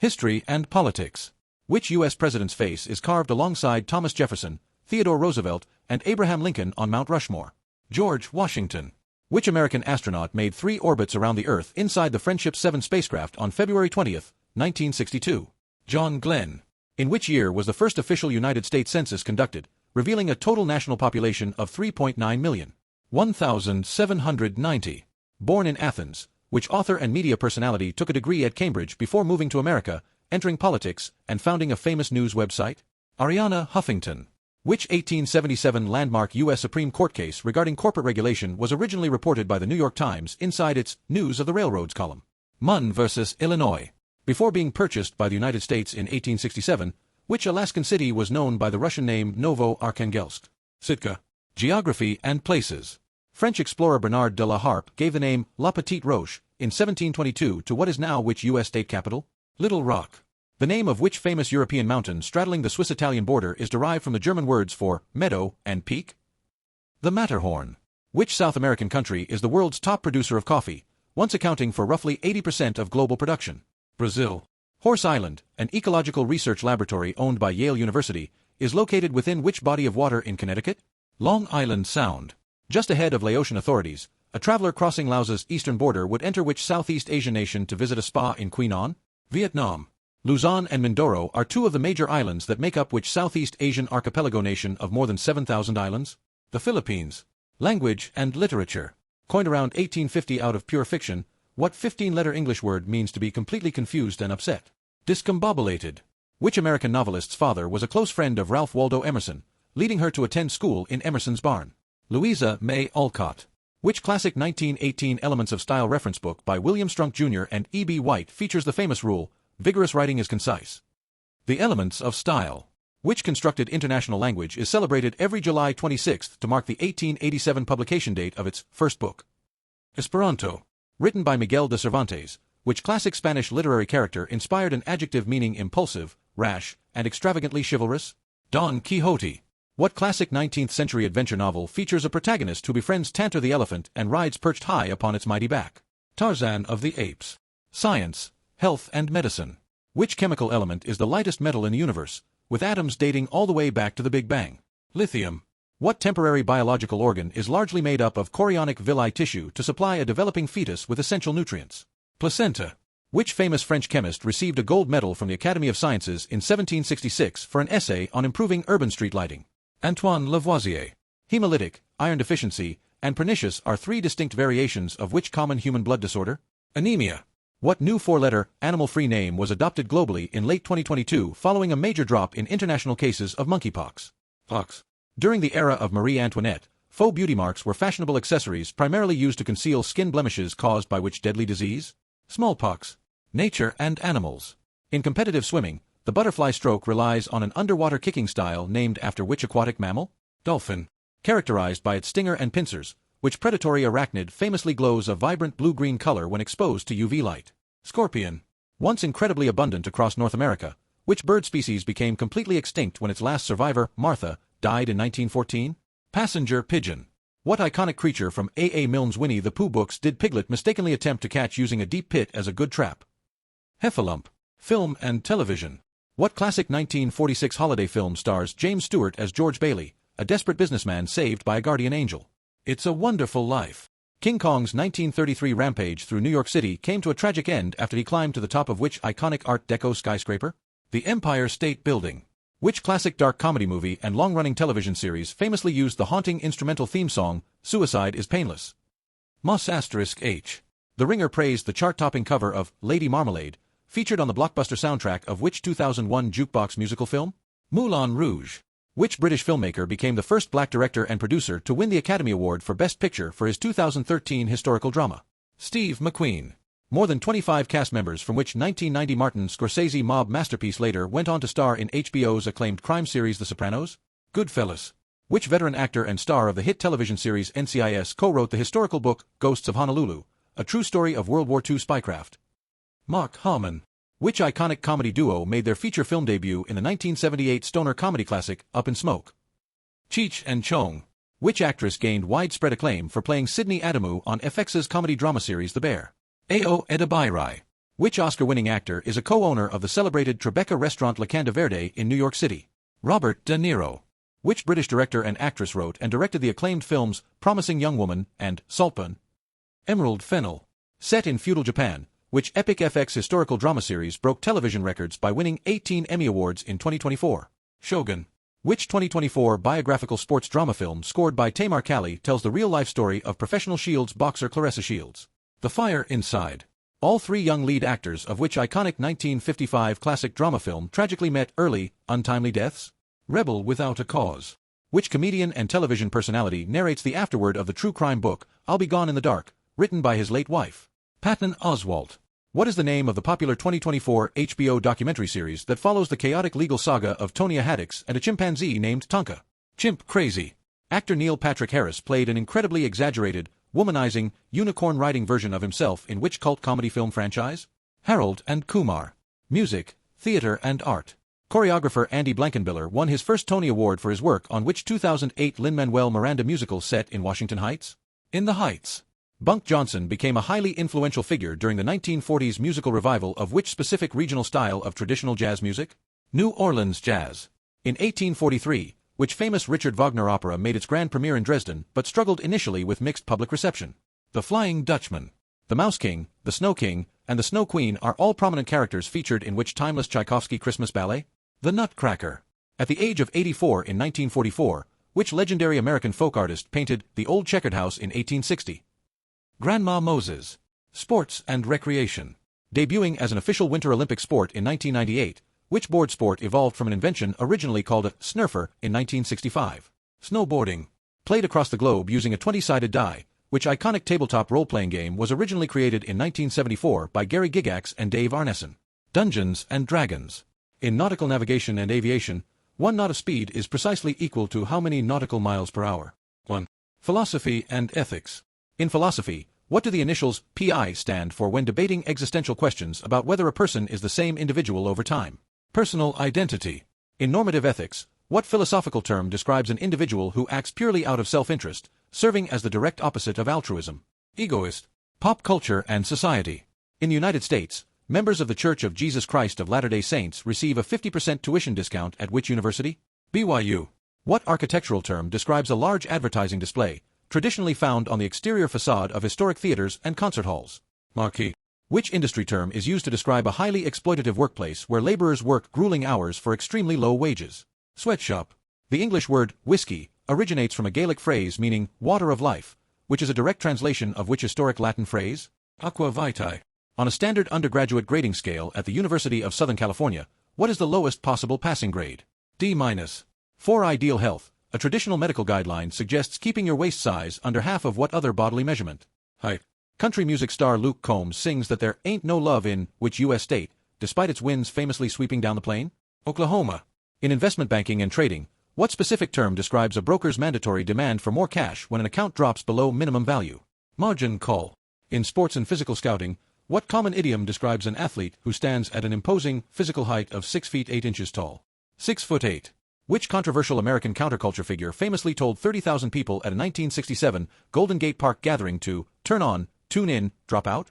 History and politics. Which U.S. president's face is carved alongside Thomas Jefferson, Theodore Roosevelt, and Abraham Lincoln on Mount Rushmore? George Washington. Which American astronaut made 3 orbits around the Earth inside the Friendship 7 spacecraft on February 20, 1962? John Glenn. In which year was the first official United States Census conducted, revealing a total national population of 3.9 million? 1790. Born in Athens, which author and media personality took a degree at Cambridge before moving to America, entering politics, and founding a famous news website? Arianna Huffington. Which 1877 landmark U.S. Supreme Court case regarding corporate regulation was originally reported by the New York Times inside its News of the Railroads column? Munn versus Illinois. Before being purchased by the United States in 1867, which Alaskan city was known by the Russian name Novo-Arkhangelsk? Sitka. Geography and places. French explorer Bernard de la Harpe gave the name La Petite Roche in 1722 to what is now which U.S. state capital? Little Rock. The name of which famous European mountain straddling the Swiss-Italian border is derived from the German words for meadow and peak? The Matterhorn. Which South American country is the world's top producer of coffee, once accounting for roughly 80% of global production? Brazil. Horse Island, an ecological research laboratory owned by Yale University, is located within which body of water in Connecticut? Long Island Sound. Just ahead of Laotian authorities, a traveler crossing Laos's eastern border would enter which Southeast Asian nation to visit a spa in Quy Nhon? Vietnam. Luzon and Mindoro are 2 of the major islands that make up which Southeast Asian archipelago nation of more than 7,000 islands? The Philippines. Language and literature. Coined around 1850 out of pure fiction, what 15-letter English word means to be completely confused and upset? Discombobulated. Which American novelist's father was a close friend of Ralph Waldo Emerson, leading her to attend school in Emerson's barn? Louisa May Alcott. Which classic 1918 Elements of Style reference book by William Strunk Jr. and E.B. White features the famous rule, vigorous writing is concise? The Elements of Style. Which constructed international language is celebrated every July 26th to mark the 1887 publication date of its first book? Esperanto. Written by Miguel de Cervantes, which classic Spanish literary character inspired an adjective meaning impulsive, rash, and extravagantly chivalrous? Don Quixote. What classic 19th-century adventure novel features a protagonist who befriends Tantor the elephant and rides perched high upon its mighty back? Tarzan of the Apes. Science, health and medicine. Which chemical element is the lightest metal in the universe, with atoms dating all the way back to the Big Bang? Lithium. What temporary biological organ is largely made up of chorionic villi tissue to supply a developing fetus with essential nutrients? Placenta. Which famous French chemist received a gold medal from the Academy of Sciences in 1766 for an essay on improving urban street lighting? Antoine Lavoisier. Hemolytic, iron deficiency, and pernicious are 3 distinct variations of which common human blood disorder? Anemia. What new 4-letter, animal-free name was adopted globally in late 2022 following a major drop in international cases of monkeypox? Pox. During the era of Marie Antoinette, faux beauty marks were fashionable accessories primarily used to conceal skin blemishes caused by which deadly disease? Smallpox. Nature and animals. In competitive swimming, the butterfly stroke relies on an underwater kicking style named after which aquatic mammal? Dolphin. Characterized by its stinger and pincers, which predatory arachnid famously glows a vibrant blue-green color when exposed to UV light? Scorpion. Once incredibly abundant across North America, which bird species became completely extinct when its last survivor, Martha, died in 1914? Passenger pigeon. What iconic creature from A. Milne's Winnie the Pooh books did Piglet mistakenly attempt to catch using a deep pit as a good trap? Heffalump. Film and television. What classic 1946 holiday film stars James Stewart as George Bailey, a desperate businessman saved by a guardian angel? It's a Wonderful Life. King Kong's 1933 rampage through New York City came to a tragic end after he climbed to the top of which iconic Art Deco skyscraper? The Empire State Building. Which classic dark comedy movie and long-running television series famously used the haunting instrumental theme song, Suicide is Painless? Moss *H. The Ringer praised the chart-topping cover of Lady Marmalade, featured on the blockbuster soundtrack of which 2001 jukebox musical film? Moulin Rouge. Which British filmmaker became the first black director and producer to win the Academy Award for Best Picture for his 2013 historical drama? Steve McQueen. More than 25 cast members from which 1990 Martin Scorsese mob masterpiece later went on to star in HBO's acclaimed crime series The Sopranos? Goodfellas. Which veteran actor and star of the hit television series NCIS co-wrote the historical book Ghosts of Honolulu, a true story of World War II spycraft? Mark Hallman. Which iconic comedy duo made their feature film debut in the 1978 stoner comedy classic Up in Smoke? Cheech and Chong. Which actress gained widespread acclaim for playing Sydney Adamu on FX's comedy drama series The Bear? Ao Edebiri. Which Oscar-winning actor is a co-owner of the celebrated Tribeca restaurant Locanda Verde in New York City? Robert De Niro. Which British director and actress wrote and directed the acclaimed films Promising Young Woman and Saltburn? Emerald Fennell. Set in feudal Japan, which epic FX historical drama series broke television records by winning 18 Emmy Awards in 2024? Shogun. Which 2024 biographical sports drama film scored by Tamar Kali tells the real-life story of professional Shields boxer Claressa Shields? The Fire Inside. All three young lead actors of which iconic 1955 classic drama film tragically met early, untimely deaths? Rebel Without a Cause. Which comedian and television personality narrates the afterword of the true crime book, I'll Be Gone in the Dark, written by his late wife? Patton Oswalt. What is the name of the popular 2024 HBO documentary series that follows the chaotic legal saga of Tonya Haddix and a chimpanzee named Tonka? Chimp Crazy. Actor Neil Patrick Harris played an incredibly exaggerated, womanizing, unicorn-riding version of himself in which cult comedy film franchise? Harold and Kumar. Music, theater and art. Choreographer Andy Blankenbiller won his first Tony Award for his work on which 2008 Lin-Manuel Miranda musical set in Washington Heights? In the Heights. Bunk Johnson became a highly influential figure during the 1940s musical revival of which specific regional style of traditional jazz music? New Orleans Jazz. In 1843, which famous Richard Wagner opera made its grand premiere in Dresden but struggled initially with mixed public reception? The Flying Dutchman. The Mouse King, the Snow King, and the Snow Queen are all prominent characters featured in which timeless Tchaikovsky Christmas ballet? The Nutcracker. At the age of 84 in 1944, which legendary American folk artist painted The Old Checkered House in 1860? Grandma Moses. Sports and recreation. Debuting as an official Winter Olympic sport in 1998, which board sport evolved from an invention originally called a snurfer in 1965? Snowboarding. Played across the globe using a 20-sided die, which iconic tabletop role-playing game was originally created in 1974 by Gary Gygax and Dave Arneson. Dungeons and Dragons. In nautical navigation and aviation, 1 knot of speed is precisely equal to how many nautical miles per hour? 1. Philosophy and ethics. In philosophy, what do the initials PI stand for when debating existential questions about whether a person is the same individual over time? Personal identity. In normative ethics, what philosophical term describes an individual who acts purely out of self-interest, serving as the direct opposite of altruism? Egoist. Pop culture and society. In the United States, members of the Church of Jesus Christ of Latter-day Saints receive a 50% tuition discount at which university? BYU. What architectural term describes a large advertising display, traditionally found on the exterior facade of historic theaters and concert halls? Marquee. Which industry term is used to describe a highly exploitative workplace where laborers work grueling hours for extremely low wages? Sweatshop. The English word whiskey originates from a Gaelic phrase meaning water of life, which is a direct translation of which historic Latin phrase? Aqua vitae. On a standard undergraduate grading scale at the University of Southern California, what is the lowest possible passing grade? D-. For ideal health, a traditional medical guideline suggests keeping your waist size under half of what other bodily measurement? Height. Country music star Luke Combs sings that there ain't no love in which U.S. state, despite its winds famously sweeping down the plain? Oklahoma. In investment banking and trading, what specific term describes a broker's mandatory demand for more cash when an account drops below minimum value? Margin call. In sports and physical scouting, what common idiom describes an athlete who stands at an imposing physical height of 6 feet 8 inches tall? 6'8". Which controversial American counterculture figure famously told 30,000 people at a 1967 Golden Gate Park gathering to turn on, tune in, drop out?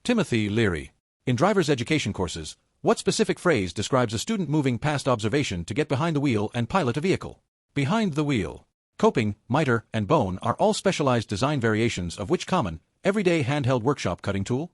Timothy Leary. In driver's education courses, what specific phrase describes a student moving past observation to get behind the wheel and pilot a vehicle? Behind the wheel. Coping, miter, and bone are all specialized design variations of which common, everyday handheld workshop cutting tool?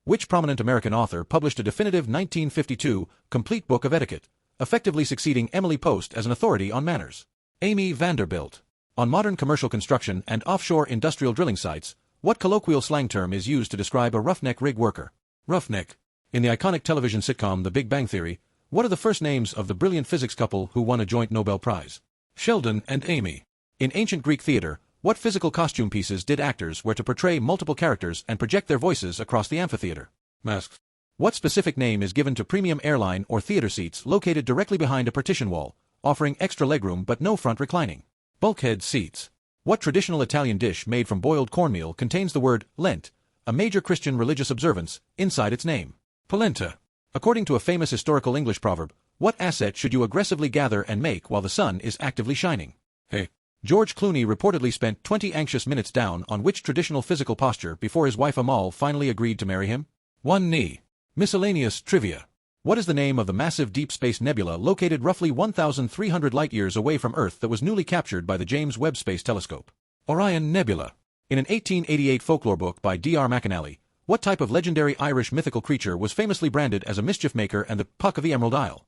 Which prominent American author published a definitive 1952 complete book of etiquette, effectively succeeding Emily Post as an authority on manners? Amy Vanderbilt. On modern commercial construction and offshore industrial drilling sites, what colloquial slang term is used to describe a roughneck rig worker? Roughneck. In the iconic television sitcom The Big Bang Theory, what are the first names of the brilliant physics couple who won a joint Nobel Prize? Sheldon and Amy. In ancient Greek theater, what physical costume pieces did actors wear to portray multiple characters and project their voices across the amphitheater? Masks. What specific name is given to premium airline or theater seats located directly behind a partition wall, offering extra legroom but no front reclining? Bulkhead seats. What traditional Italian dish made from boiled cornmeal contains the word Lent, a major Christian religious observance, inside its name? Polenta. According to a famous historical English proverb, what asset should you aggressively gather and make while the sun is actively shining? Hey. George Clooney reportedly spent 20 anxious minutes down on which traditional physical posture before his wife Amal finally agreed to marry him? One knee. Miscellaneous trivia. What is the name of the massive deep space nebula located roughly 1,300 light-years away from Earth that was newly captured by the James Webb Space Telescope? Orion Nebula. In an 1888 folklore book by D.R. McAnally, what type of legendary Irish mythical creature was famously branded as a mischief maker and the Puck of the Emerald Isle?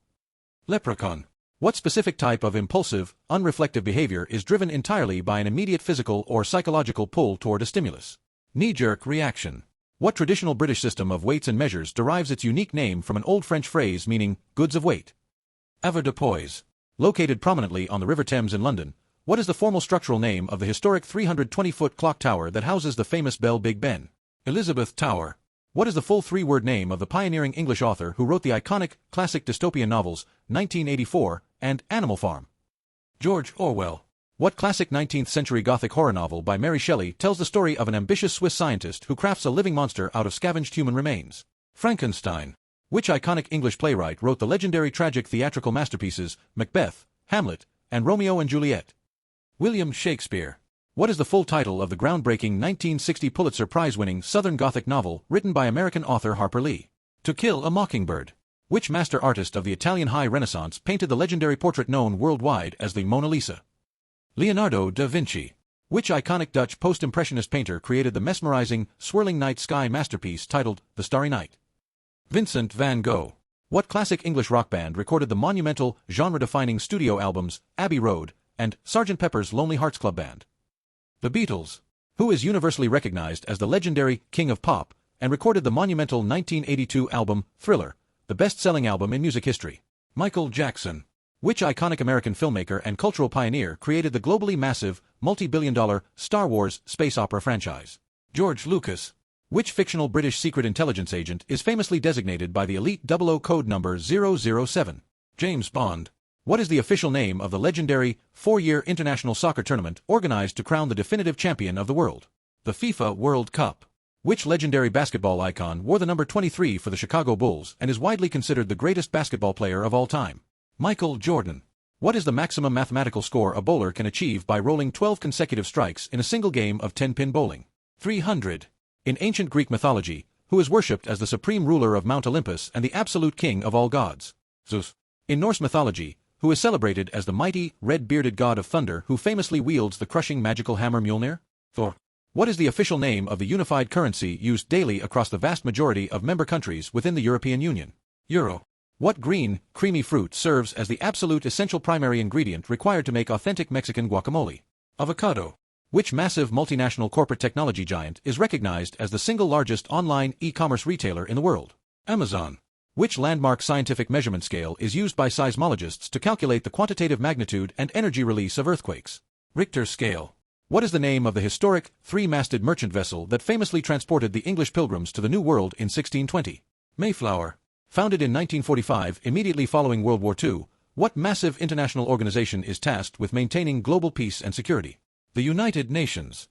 Leprechaun. What specific type of impulsive, unreflective behavior is driven entirely by an immediate physical or psychological pull toward a stimulus? Knee-jerk reaction. What traditional British system of weights and measures derives its unique name from an old French phrase meaning goods of weight? Avoirdupois. Located prominently on the River Thames in London, what is the formal structural name of the historic 320-foot clock tower that houses the famous Bell Big Ben? Elizabeth Tower. What is the full three-word name of the pioneering English author who wrote the iconic, classic dystopian novels 1984 and Animal Farm? George Orwell. What classic 19th-century Gothic horror novel by Mary Shelley tells the story of an ambitious Swiss scientist who crafts a living monster out of scavenged human remains? Frankenstein. Which iconic English playwright wrote the legendary tragic theatrical masterpieces Macbeth, Hamlet, and Romeo and Juliet? William Shakespeare. What is the full title of the groundbreaking 1960 Pulitzer Prize-winning Southern Gothic novel written by American author Harper Lee? To Kill a Mockingbird. Which master artist of the Italian High Renaissance painted the legendary portrait known worldwide as the Mona Lisa? Leonardo da Vinci. Which iconic Dutch post-impressionist painter created the mesmerizing, swirling night sky masterpiece titled The Starry Night? Vincent van Gogh. What classic English rock band recorded the monumental, genre-defining studio albums Abbey Road and Sgt. Pepper's Lonely Hearts Club Band? The Beatles. Who is universally recognized as the legendary King of Pop and recorded the monumental 1982 album Thriller, the best-selling album in music history? Michael Jackson. Which iconic American filmmaker and cultural pioneer created the globally massive, multi-billion-dollar Star Wars space opera franchise? George Lucas. Which fictional British secret intelligence agent is famously designated by the elite 00 code number 007? James Bond. What is the official name of the legendary, 4-year international soccer tournament organized to crown the definitive champion of the world? The FIFA World Cup. Which legendary basketball icon wore the number 23 for the Chicago Bulls and is widely considered the greatest basketball player of all time? Michael Jordan. What is the maximum mathematical score a bowler can achieve by rolling 12 consecutive strikes in a single game of 10-pin bowling? 300. In ancient Greek mythology, who is worshipped as the supreme ruler of Mount Olympus and the absolute king of all gods? Zeus. In Norse mythology, who is celebrated as the mighty, red-bearded god of thunder who famously wields the crushing magical hammer Mjolnir? Thor. What is the official name of the unified currency used daily across the vast majority of member countries within the European Union? Euro. What green, creamy fruit serves as the absolute essential primary ingredient required to make authentic Mexican guacamole? Avocado. Which massive multinational corporate technology giant is recognized as the single largest online e-commerce retailer in the world? Amazon. Which landmark scientific measurement scale is used by seismologists to calculate the quantitative magnitude and energy release of earthquakes? Richter scale. What is the name of the historic, three-masted merchant vessel that famously transported the English pilgrims to the New World in 1620? Mayflower. Founded in 1945, immediately following World War II, what massive international organization is tasked with maintaining global peace and security? The United Nations.